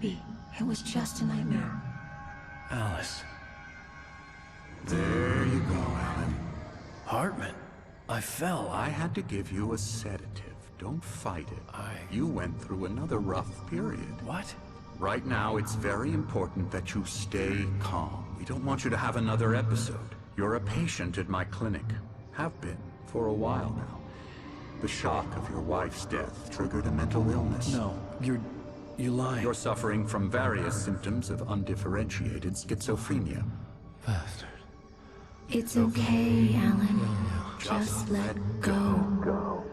Maybe it was just a nightmare. Alice. There you go, Alan. Hartman. I fell. I had to give you a sedative. Don't fight it. You went through another rough period. What? Right now, it's very important that you stay calm. We don't want you to have another episode. You're a patient at my clinic. Have been for a while now. The shock of your wife's death triggered a mental illness. No, you're lying. You're suffering from various symptoms of undifferentiated schizophrenia. Bastard. It's okay, Alan. Just let go.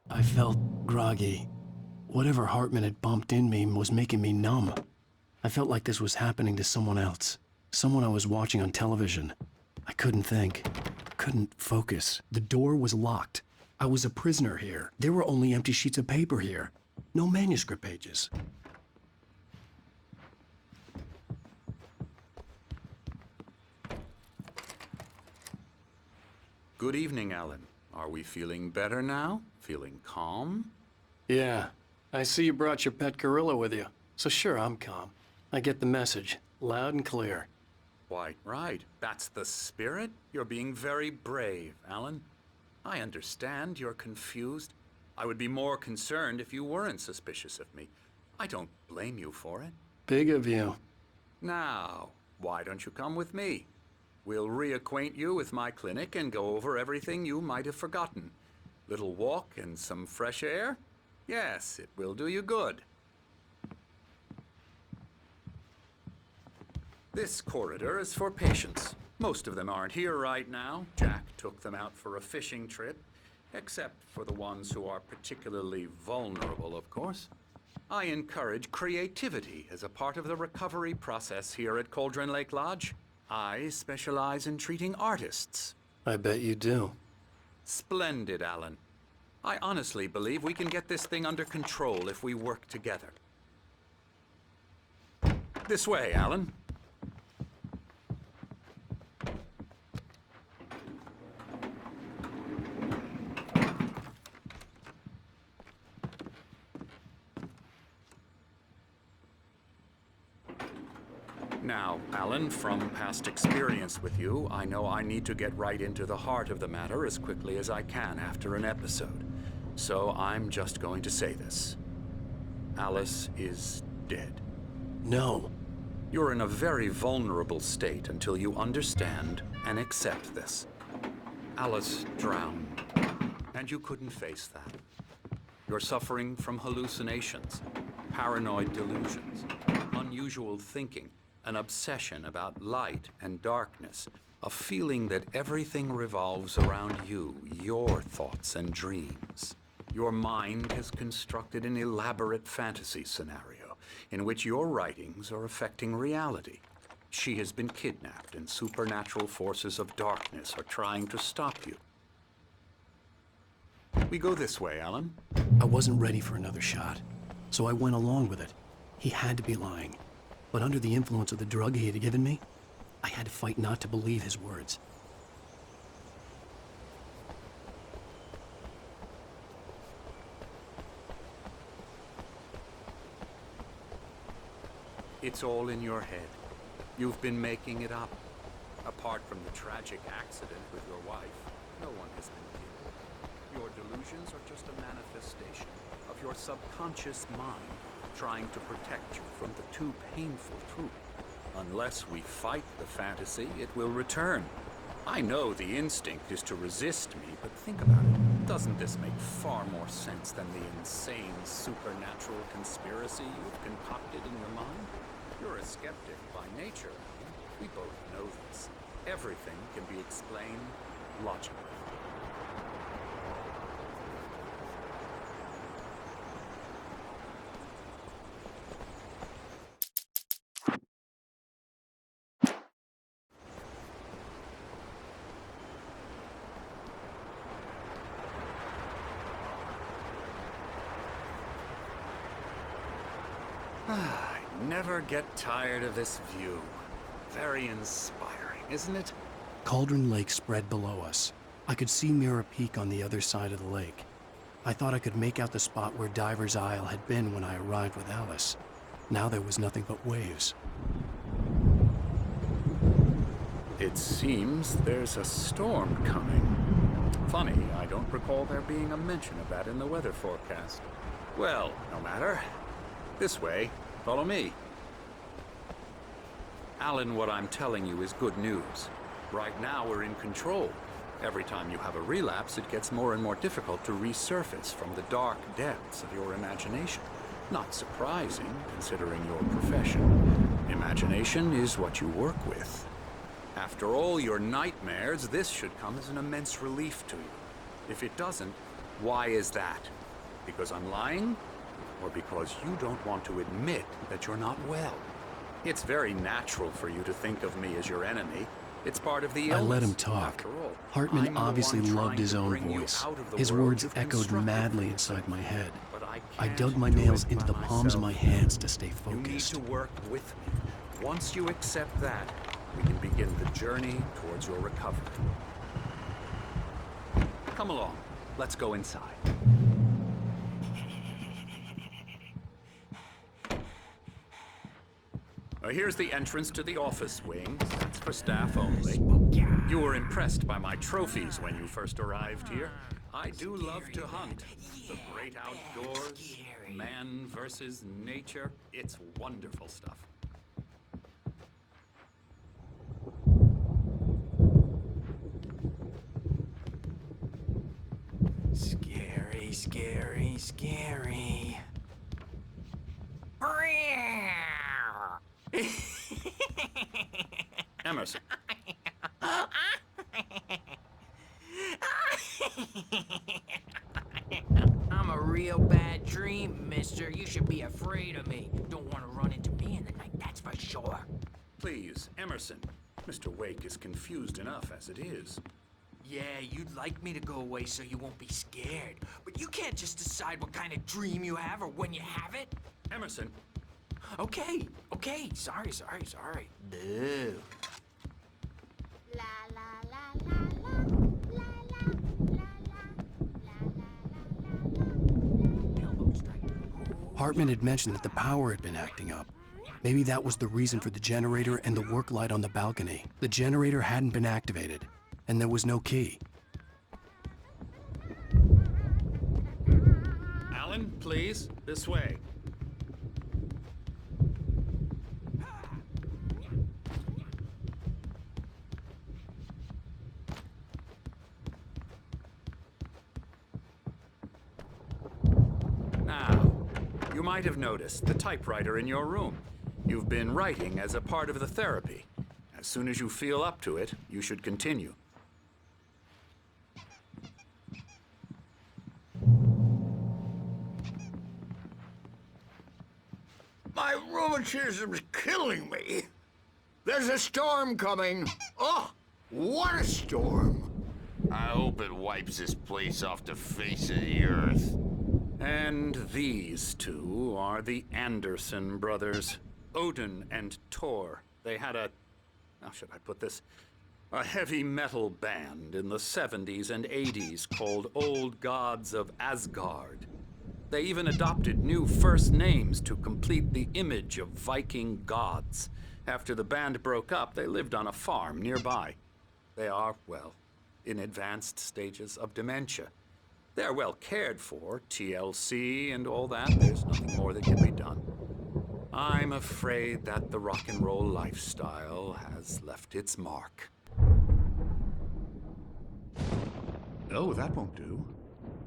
I felt groggy. Whatever Hartman had bumped in me was making me numb. I felt like this was happening to someone else. Someone I was watching on television. I couldn't think. Couldn't focus. The door was locked. I was a prisoner here. There were only empty sheets of paper here. No manuscript pages. Good evening, Alan. Are we feeling better now? Feeling calm? Yeah. I see you brought your pet gorilla with you. So sure, I'm calm. I get the message. Loud and clear. Quite right. That's the spirit. You're being very brave, Alan. I understand you're confused. I would be more concerned if you weren't suspicious of me. I don't blame you for it. Big of you. Now, why don't you come with me? We'll reacquaint you with my clinic and go over everything you might have forgotten. Little walk and some fresh air? Yes, it will do you good. This corridor is for patients. Most of them aren't here right now. Jack took them out for a fishing trip, except for the ones who are particularly vulnerable, of course. I encourage creativity as a part of the recovery process here at Cauldron Lake Lodge. I specialize in treating artists. I bet you do. Splendid, Alan. I honestly believe we can get this thing under control if we work together. This way, Alan. Now, Alan, from past experience with you, I know I need to get right into the heart of the matter as quickly as I can after an episode. So I'm just going to say this. Alice is dead. No. You're in a very vulnerable state until you understand and accept this. Alice drowned, and you couldn't face that. You're suffering from hallucinations, paranoid delusions, unusual thinking, an obsession about light and darkness, a feeling that everything revolves around you, your thoughts and dreams. Your mind has constructed an elaborate fantasy scenario in which your writings are affecting reality. She has been kidnapped and supernatural forces of darkness are trying to stop you. We go this way, Alan. I wasn't ready for another shot, so I went along with it. He had to be lying. But under the influence of the drug he had given me, I had to fight not to believe his words. It's all in your head. You've been making it up. Apart from the tragic accident with your wife, no one has been killed. Your delusions are just a manifestation of your subconscious mind trying to protect you from the too painful truth. Unless we fight the fantasy, it will return. I know the instinct is to resist me, but think about it. Doesn't this make far more sense than the insane supernatural conspiracy you've concocted in your mind? You're a skeptic by nature. We both know this. Everything can be explained logically. I never get tired of this view. Very inspiring, isn't it? Cauldron Lake spread below us. I could see Mirror Peak on the other side of the lake. I thought I could make out the spot where Diver's Isle had been when I arrived with Alice. Now there was nothing but waves. It seems there's a storm coming. Funny, I don't recall there being a mention of that in the weather forecast. Well, no matter. This way. Follow me. Alan, what I'm telling you is good news. Right now, we're in control. Every time you have a relapse, it gets more and more difficult to resurface from the dark depths of your imagination. Not surprising, considering your profession. Imagination is what you work with. After all your nightmares, this should come as an immense relief to you. If it doesn't, why is that? Because I'm lying? Or because you don't want to admit that you're not well? It's very natural for you to think of me as your enemy. It's part of the illness. I let him talk. Hartman obviously loved his own voice. His words echoed madly inside my head. I dug my nails into the palms of my hands to stay focused. You need to work with me. Once you accept that, we can begin the journey towards your recovery. Come along. Let's go inside. Here's the entrance to the office wing. That's for staff only. You were impressed by my trophies when you first arrived here. I do love to hunt. The great outdoors, man versus nature. It's wonderful stuff. Scary, scary, scary. Emerson. I'm a real bad dream, mister. You should be afraid of me. Don't want to run into me in the night, that's for sure. Please, Emerson. Mr. Wake is confused enough as it is. Yeah, you'd like me to go away so you won't be scared. But you can't just decide what kind of dream you have or when you have it. Emerson. Okay. Sorry. Boo. La la la la la la la Elbow strike. Hartman had mentioned that the power had been acting up. Maybe that was the reason for the generator and the work light on the balcony. The generator hadn't been activated, and there was no key. Alan, please, this way. Now, you might have noticed the typewriter in your room. You've been writing as a part of the therapy. As soon as you feel up to it, you should continue. My rheumatism's killing me. There's a storm coming. Oh, what a storm. I hope it wipes this place off the face of the earth. And these two are the Anderson brothers, Odin and Thor. They had how should I put this? A heavy metal band in the 70s and 80s called Old Gods of Asgard. They even adopted new first names to complete the image of Viking gods. After the band broke up, they lived on a farm nearby. They are, well, in advanced stages of dementia. They're well cared for, TLC and all that. There's nothing more that can be done. I'm afraid that the rock and roll lifestyle has left its mark. Oh, that won't do.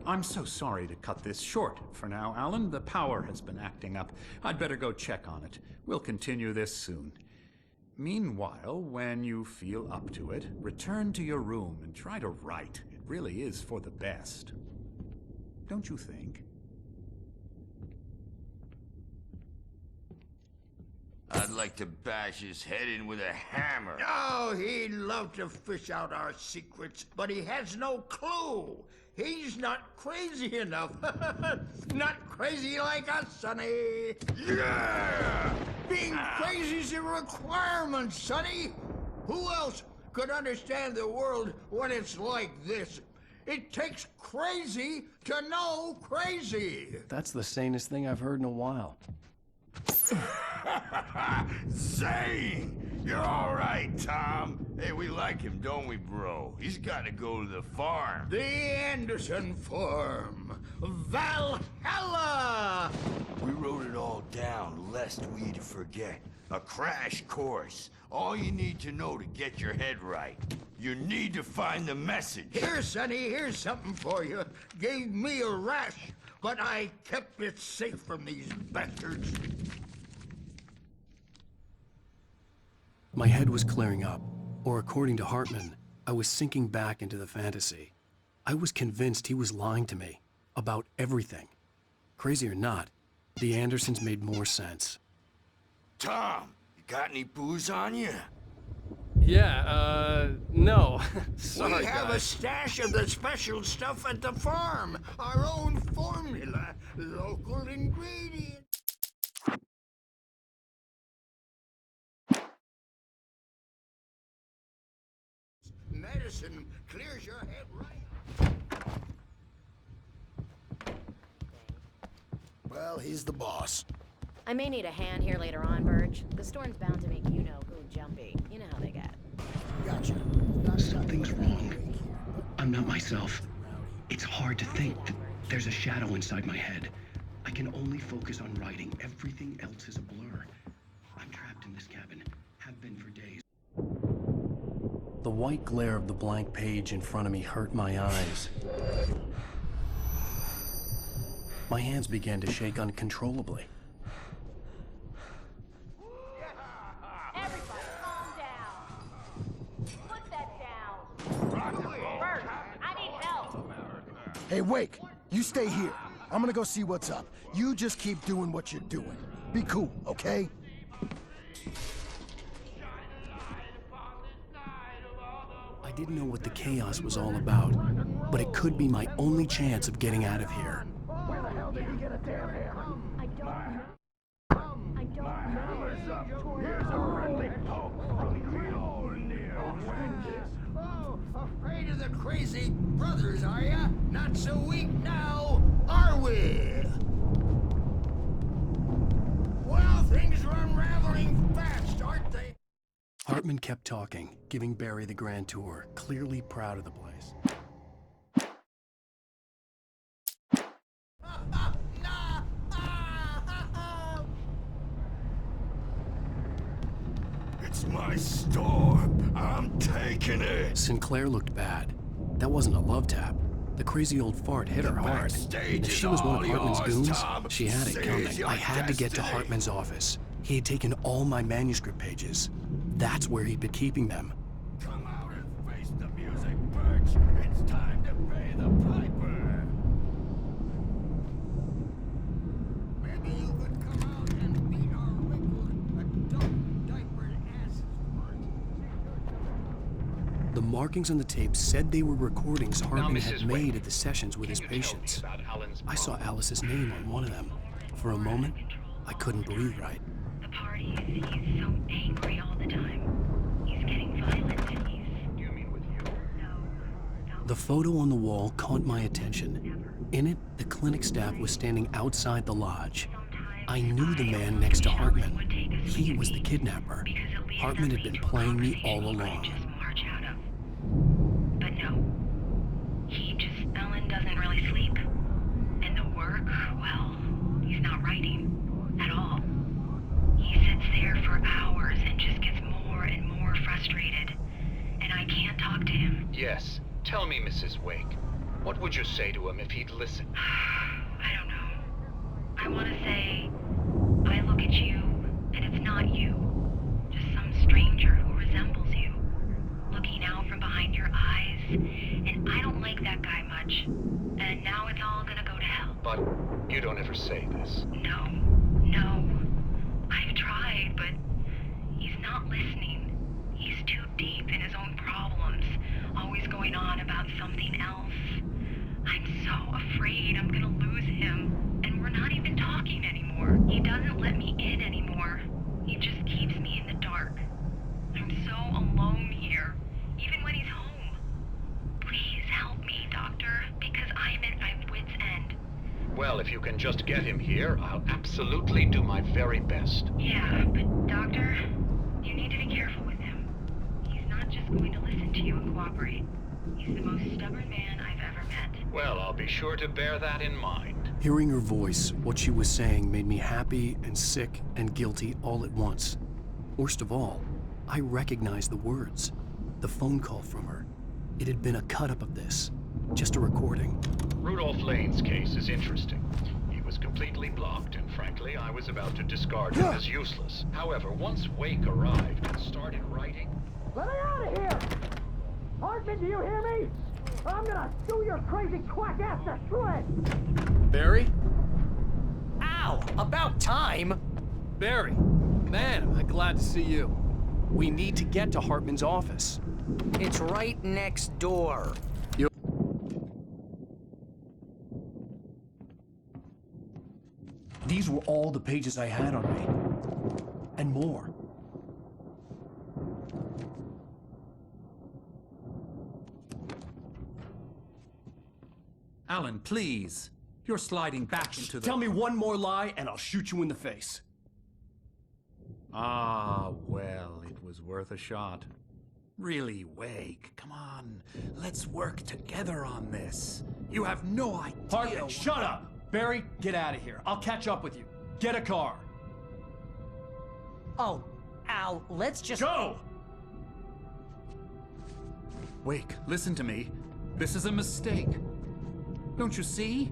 I'm so sorry to cut this short for now, Alan. The power has been acting up. I'd better go check on it. We'll continue this soon. Meanwhile, when you feel up to it, return to your room and try to write. It really is for the best. Don't you think? I'd like to bash his head in with a hammer. Oh, he'd love to fish out our secrets, but he has no clue. He's not crazy enough. Not crazy like us, Sonny. Yeah! Being crazy's a requirement, Sonny. Who else could understand the world when it's like this? It takes crazy to know crazy. That's the sanest thing I've heard in a while. Zane! You're all right, Tom. Hey, we like him, don't we, bro? He's got to go to the farm. The Anderson Farm. Valhalla! We wrote it all down, lest we forget. A crash course. All you need to know to get your head right. You need to find the message. Here, Sonny, here's something for you. Gave me a rash, but I kept it safe from these bastards. My head was clearing up, or according to Hartman, I was sinking back into the fantasy. I was convinced he was lying to me about everything. Crazy or not, the Andersons made more sense. Tom, you got any booze on you? Yeah, no. Sorry, We have a guys. stash of the special stuff at the farm. Our own formula. Local ingredients. Medicine clears your head right. Well, he's the boss. I may need a hand here later on, Burge. The storm's bound to make you-know-who jumpy. You know how they get. Gotcha. Something's wrong. I'm not myself. It's hard to think that there's a shadow inside my head. I can only focus on writing. Everything else is a blur. I'm trapped in this cabin. Have been for days. The white glare of the blank page in front of me hurt my eyes. My hands began to shake uncontrollably. Everybody, calm down. Put that down. Burge, I need help. Hey, Wake, you stay here. I'm gonna go see what's up. You just keep doing what you're doing. Be cool, okay? I didn't know what the chaos was all about, but it could be my only chance of getting out of here. Where the hell did he get a damn hammer? I don't know. I don't know. Here's a friendly poke from Mjolnir. Oh, afraid of the crazy brothers, are ya? Not so weak now, are we? Well, things are unraveling fast, aren't they? Hartman kept talking, giving Barry the grand tour, clearly proud of the place. It's my storm. I'm taking it. Sinclair looked bad. That wasn't a love tap. The crazy old fart hit her hard. backstage If is she was one of all Hartman's yours, goons, Tom. she had it Seize coming. your I had to get to destiny. Hartman's office. He had taken all my manuscript pages. That's where he'd been keeping them. Come out and face the music, Birch. It's time to pay the piper. Maybe you could come out and beat our wrinkled, adult diapered asses for it. The markings on the tape said they were recordings Hartman had made at the sessions with his patients. I saw Alice's name on one of them. For a moment, I couldn't breathe right. The parties, he's so angry all the time. He's getting violent. You mean with you? No. The photo on the wall caught my attention. In it, the clinic staff was standing outside the lodge. I knew the man next to Hartman. He was the kidnapper. Hartman had been playing me all along. March out of. But no. Ellen doesn't really sleep. And the work, well, he's not writing at all. He sits there for hours and just gets more and more frustrated. And I can't talk to him. Yes. Tell me, Mrs. Wake. What would you say to him if he'd listen? I don't know. I want to say, I look at you, and it's not you. Just some stranger who resembles you. Looking out from behind your eyes, and I don't like that guy much. And now it's all gonna go to hell. But you don't ever say this. No. I've tried, but he's not listening. He's too deep in his own problems, always going on about something else. I can just get him here, I'll absolutely do my very best. Yeah, but Doctor, you need to be careful with him. He's not just going to listen to you and cooperate. He's the most stubborn man I've ever met. Well, I'll be sure to bear that in mind. Hearing her voice, what she was saying made me happy and sick and guilty all at once. Worst of all, I recognized the words. The phone call from her. It had been a cut-up of this. Just a recording. Rudolph Lane's case is interesting. He was completely blocked, and frankly, I was about to discard him as useless. However, once Wake arrived and started writing... Let me out of here! Hartman, do you hear me? I'm gonna chew your crazy quack ass to shreds! Barry? Ow! About time! Barry! Man, am I glad to see you. We need to get to Hartman's office. It's right next door. These were all the pages I had on me. And more. Alan, please. You're sliding back into the... Tell me one more lie and I'll shoot you in the face. Ah, well, it was worth a shot. Really, Wake, come on. Let's work together on this. You have no idea... Hartman, shut up! Barry, get out of here. I'll catch up with you. Get a car. Oh, Al, let's just... Go! Wake, listen to me. This is a mistake. Don't you see?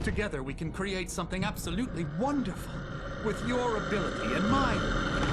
Together we can create something absolutely wonderful. With your ability and mine.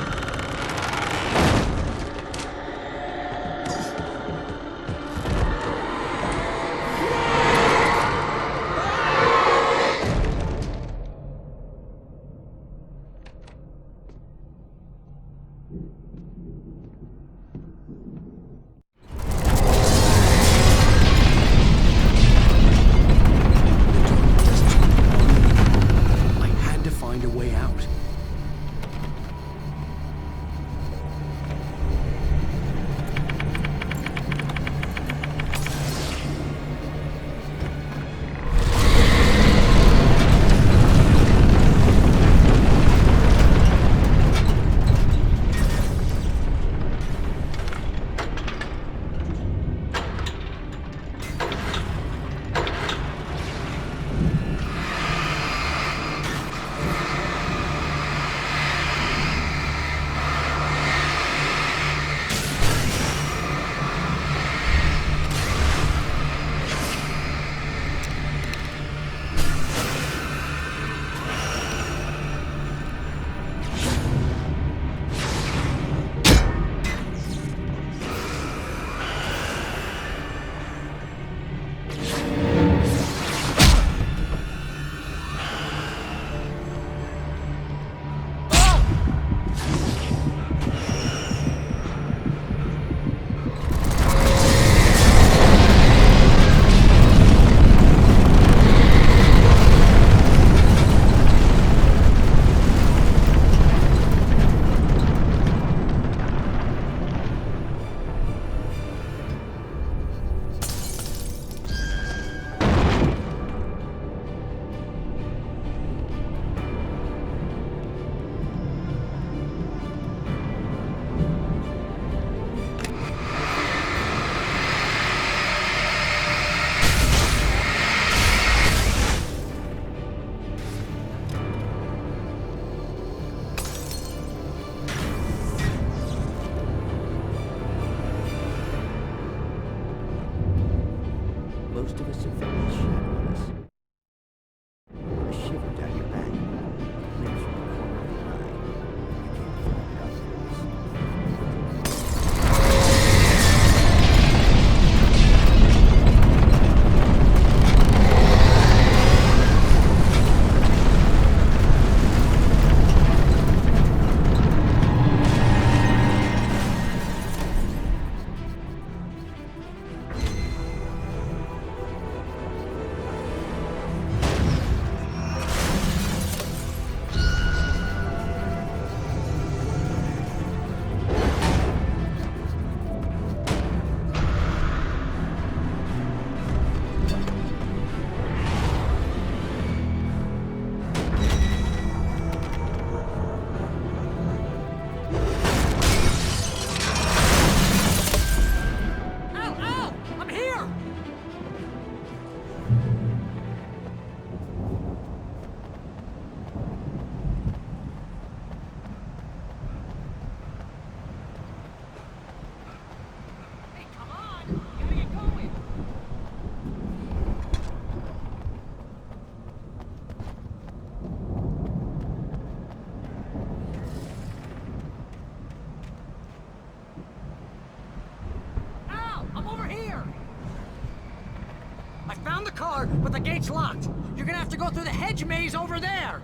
car, but the gate's locked. You're gonna have to go through the hedge maze over there.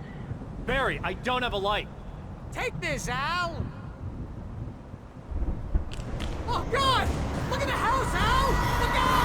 Barry, I don't have a light. Take this, Al. Oh, God! Look at the house, Al! Look out!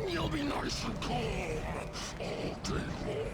You'll be nice and calm all day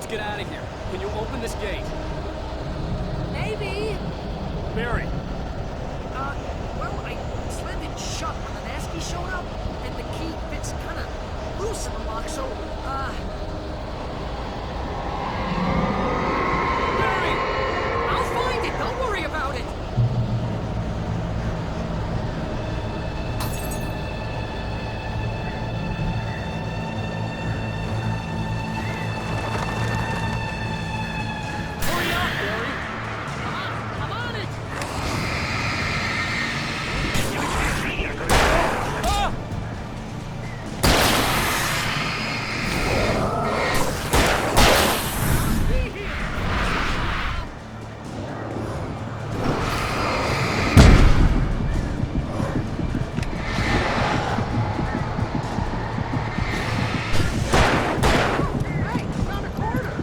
get out of here. Can you open this gate? Maybe. Barry! Well, I slammed it shut when the Nasty showed up, and the key fits kind of loose in the lock, so, Barry! I'll find it, don't worry about it! Hurry up, Barry! I'm on it! Ah! Hey, found a corner!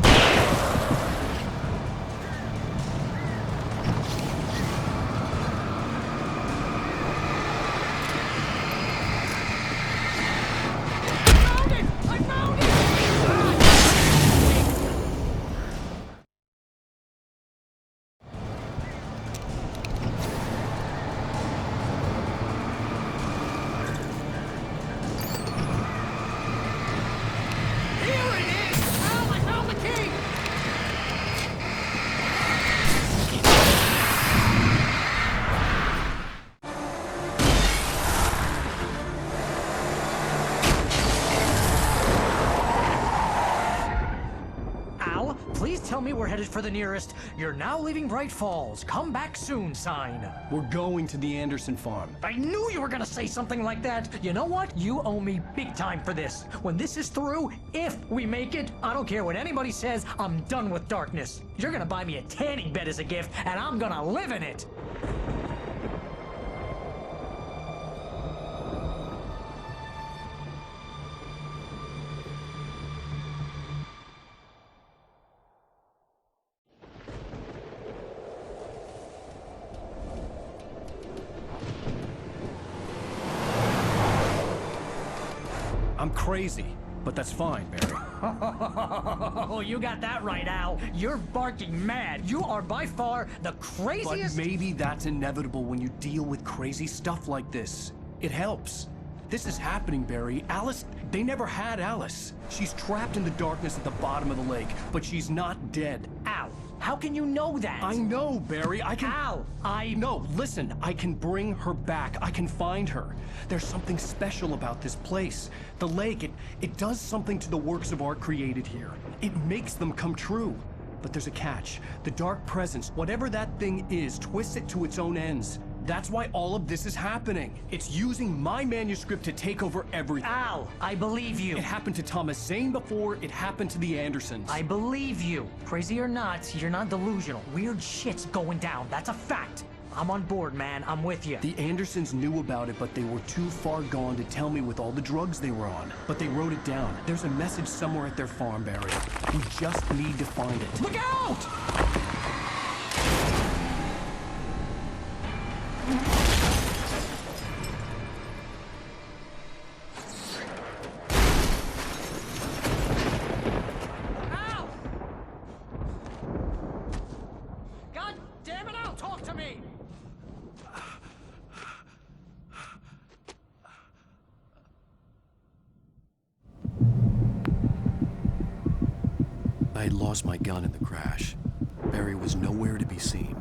I found it! Here it is! Al, I found the key! Al, please tell me we're headed for the nearest "You're now leaving Bright Falls. Come back soon" sign. We're going to the Anderson farm. I knew you were gonna say something like that. You know what? You owe me big time for this. When this is through, if we make it, I don't care what anybody says, I'm done with darkness. You're gonna buy me a tanning bed as a gift, and I'm gonna live in it. I'm crazy, but that's fine, Barry. Oh, you got that right, Al. You're barking mad. You are by far the But craziest. maybe that's inevitable when you deal with crazy stuff like this. It helps. This is happening, Barry. Alice, they never had Alice. She's trapped in the darkness at the bottom of the lake, but she's not dead. Al, how can you know that? I know, Barry. I can... Al, No, listen. I can bring her back. I can find her. There's something special about this place. The lake, it does something to the works of art created here. It makes them come true. But there's a catch. The dark presence, whatever that thing is, twists it to its own ends. That's why all of this is happening. It's using my manuscript to take over everything. Al, I believe you. It happened to Thomas Zane before, it happened to the Andersons. I believe you. Crazy or not, you're not delusional. Weird shit's going down. That's a fact. I'm on board, man. I'm with you. The Andersons knew about it, but they were too far gone to tell me with all the drugs they were on. But they wrote it down. There's a message somewhere at their farm, Barry. We just need to find it. Look out! Al! God damn it, Al, talk to me! I had lost my gun in the crash. Barry was nowhere to be seen.